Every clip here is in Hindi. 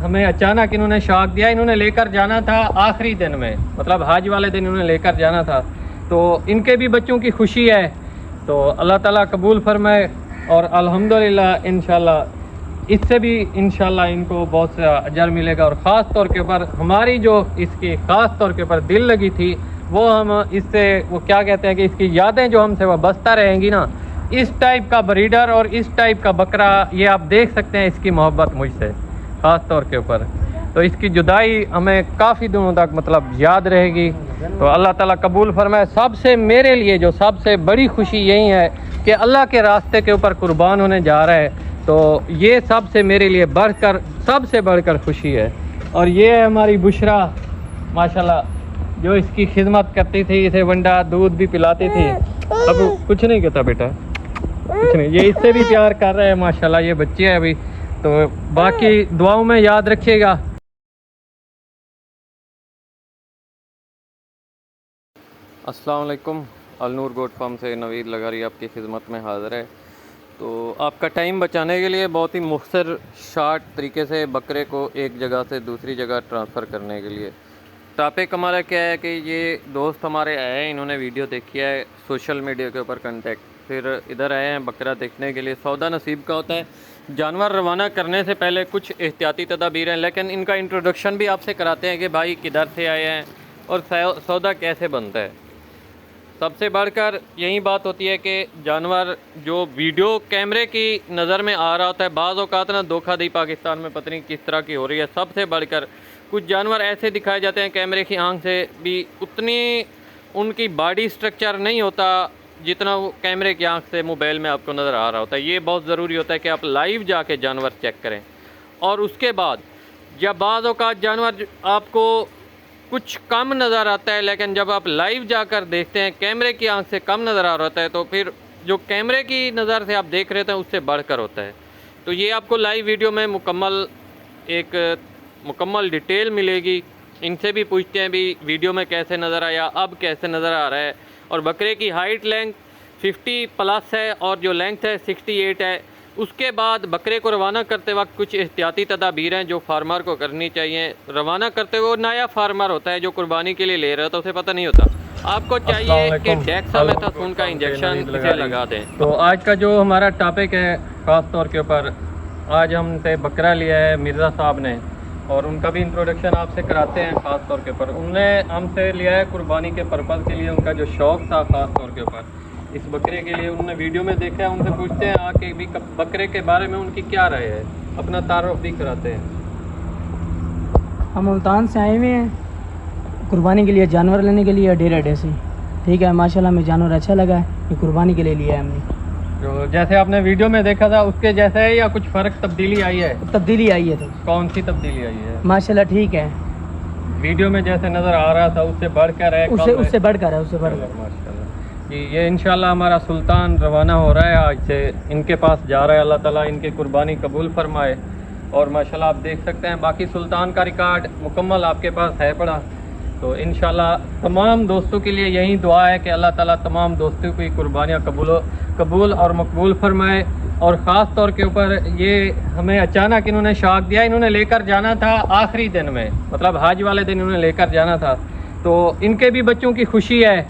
हमें अचानक इन्होंने शौक दिया, इन्होंने लेकर जाना था आखिरी दिन में, मतलब हज वाले दिन इन्होंने लेकर जाना था। तो इनके भी बच्चों की खुशी है, तो अल्लाह ताला कबूल फरमाए और अल्हम्दुलिल्लाह इंशाल्लाह इससे भी इंशाल्लाह इनको बहुत सा अजर मिलेगा। और ख़ास तौर के ऊपर हमारी जो इसकी ख़ास तौर के ऊपर दिल लगी थी वो हम इससे वो क्या कहते हैं कि इसकी यादें जो हमसे वाबस्ता रहेंगी ना, इस टाइप का ब्रीडर और इस टाइप का बकरा, ये आप देख सकते हैं इसकी मोहब्बत मुझसे ख़ास तौर के ऊपर। तो इसकी जुदाई हमें काफ़ी दिनों तक मतलब याद रहेगी। तो अल्लाह ताला कबूल फरमाए। सबसे मेरे लिए जो सबसे बड़ी खुशी यही है कि अल्लाह के रास्ते के ऊपर कुर्बान होने जा रहा है, तो ये सबसे मेरे लिए बढ़कर सबसे बढ़कर खुशी है। और ये है हमारी बुशरा माशाल्लाह, जो इसकी खिदमत करती थी, इसे वंडा दूध भी पिलाती थी। अब कुछ नहीं कहता बेटा, कुछ नहीं, ये इससे भी प्यार कर रहा है माशाल्लाह। ये बच्चे हैं अभी, तो बाकी दुआओं में याद रखिएगा। अस्सलाम वालेकुम, अलनूर गोट फार्म से नवीद लगारी आपकी खिदमत में हाज़िर है। तो आपका टाइम बचाने के लिए बहुत ही मुख्तर शार्ट तरीके से बकरे को एक जगह से दूसरी जगह ट्रांसफ़र करने के लिए टॉपिक हमारा क्या है कि ये दोस्त हमारे आए हैं, इन्होंने वीडियो देखी है सोशल मीडिया के ऊपर कांटेक्ट, फिर इधर आए हैं बकरा देखने के लिए। सौदा नसीब का होता है, जानवर रवाना करने से पहले कुछ एहतियाती तदाबीर हैं, लेकिन इनका इंट्रोडक्शन भी आपसे कराते हैं कि भाई किधर से आए हैं और सौदा कैसे बनता है। सबसे बढ़कर यही बात होती है कि जानवर जो वीडियो कैमरे की नज़र में आ रहा होता है, बाज़ औक़ात ना धोखा दी पाकिस्तान में पता नहीं किस तरह की हो रही है। सबसे बढ़कर कुछ जानवर ऐसे दिखाए जाते हैं कैमरे की आंख से भी उतनी उनकी बॉडी स्ट्रक्चर नहीं होता जितना वो कैमरे की आंख से मोबाइल में आपको नज़र आ रहा होता है। ये बहुत ज़रूरी होता है कि आप लाइव जाके जानवर चेक करें। और उसके बाद जब बाज़ औक़ात जानवर आपको कुछ कम नज़र आता है, लेकिन जब आप लाइव जाकर देखते हैं कैमरे की आंख से कम नज़र आ रहा होता है, तो फिर जो कैमरे की नज़र से आप देख रहे थे उससे बढ़कर होता है। तो ये आपको लाइव वीडियो में मुकम्मल डिटेल मिलेगी। इनसे भी पूछते हैं भी वीडियो में कैसे नज़र आया, अब कैसे नज़र आ रहा है। और बकरे की हाइट लेंथ 50+ है और जो लेंथ है 68 है। उसके बाद बकरे को रवाना करते वक्त कुछ एहतियाती तदाबीर हैं जो फार्मर को करनी चाहिए। रवाना करते हुए नया फार्मर होता है जो कुर्बानी के लिए ले रहा होता है, उसे पता नहीं होता। आपको चाहिए कि डेक्सामेथासोन का इंजेक्शन इसे लगा दें। तो आज का जो हमारा टॉपिक है ख़ास तौर के ऊपर, आज हमसे बकरा लिया है मिर्ज़ा साहब ने, और उनका भी इंट्रोडक्शन आपसे कराते हैं। ख़ास तौर के ऊपर उनने हमसे लिया है कुर्बानी के पर्पज़ के लिए। उनका जो शौक़ था ख़ास तौर के ऊपर इस बकरे के लिए, उन्होंने वीडियो में देखा है। उनसे पूछते हैं आके भी बकरे के बारे में उनकी क्या राय है, अपना तारुफ भी कराते हैं। हम मुल्तान से आए हुए हैं कुर्बानी के लिए, जानवर लेने के लिए डेरा डे से। ठीक है, माशाल्लाह हमें जानवर अच्छा लगा है, ये कुर्बानी के लिए लिया है हमने। जो जैसे आपने वीडियो में देखा था उसके जैसे है या कुछ फ़र्क तब्दीली आई है? तब्दीली आई है। तो कौन सी तब्दीली आई है? माशाल्लाह ठीक है, वीडियो में जैसे नज़र आ रहा था उससे बढ़कर है, उससे बढ़कर है, उससे बढ़कर। माशाल्लाह जी। ये इंशाल्लाह हमारा सुल्तान रवाना हो रहा है, आज से इनके पास जा रहा है। अल्लाह ताला इनकी कुर्बानी कबूल फरमाए। और माशाल्लाह आप देख सकते हैं बाकी सुल्तान का रिकॉर्ड मुकम्मल आपके पास है पड़ा। तो इंशाल्लाह तमाम दोस्तों के लिए यही दुआ है कि अल्लाह ताला तमाम दोस्तों की कुर्बानियाँ कबूल और मकबूल फरमाए। और ख़ास तौर के ऊपर ये हमें अचानक इन्होंने शौक दिया, इन्होंने लेकर जाना था आखिरी दिन में, मतलब हज वाले दिन इन्होंने लेकर जाना था। तो इनके भी बच्चों की खुशी है,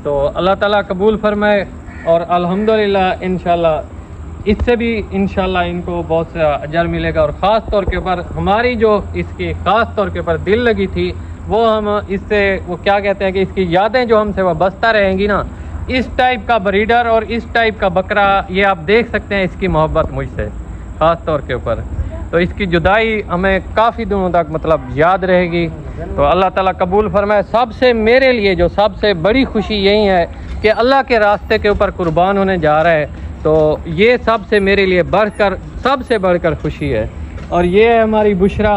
तो अल्लाह ताला कबूल फरमाए। और अल्हम्दुलिल्लाह इंशाल्लाह इससे भी इंशाल्लाह इनको बहुत सा अजर मिलेगा। और ख़ास तौर के ऊपर हमारी जो इसकी ख़ास तौर के ऊपर दिल लगी थी वो हम इससे वो क्या कहते हैं कि इसकी यादें जो हमसे वाबस्ता रहेंगी ना, इस टाइप का ब्रीडर और इस टाइप का बकरा, ये आप देख सकते हैं इसकी मोहब्बत मुझसे ख़ास तौर के ऊपर। तो इसकी जुदाई हमें काफ़ी दिनों तक मतलब याद रहेगी। तो अल्लाह ताला कबूल फरमाए। सबसे मेरे लिए जो सबसे बड़ी खुशी यही है कि अल्लाह के रास्ते के ऊपर कुर्बान होने जा रहा है, तो ये सबसे मेरे लिए सबसे बढ़कर खुशी है। और ये है हमारी बुशरा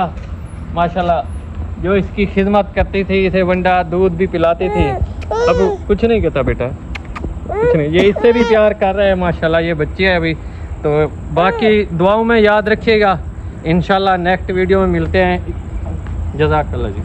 माशाल्लाह, जो इसकी खिदमत करती थी, इसे वंडा दूध भी पिलाती थी। अब कुछ नहीं कहता बेटा, कुछ नहीं, ये इससे भी प्यार कर रहा है माशाल्लाह। ये बच्चे हैं अभी, तो बाकी दुआओं में याद रखिएगा। इंशाल्लाह नेक्स्ट वीडियो में मिलते हैं। जज़ाकल्लाह जी।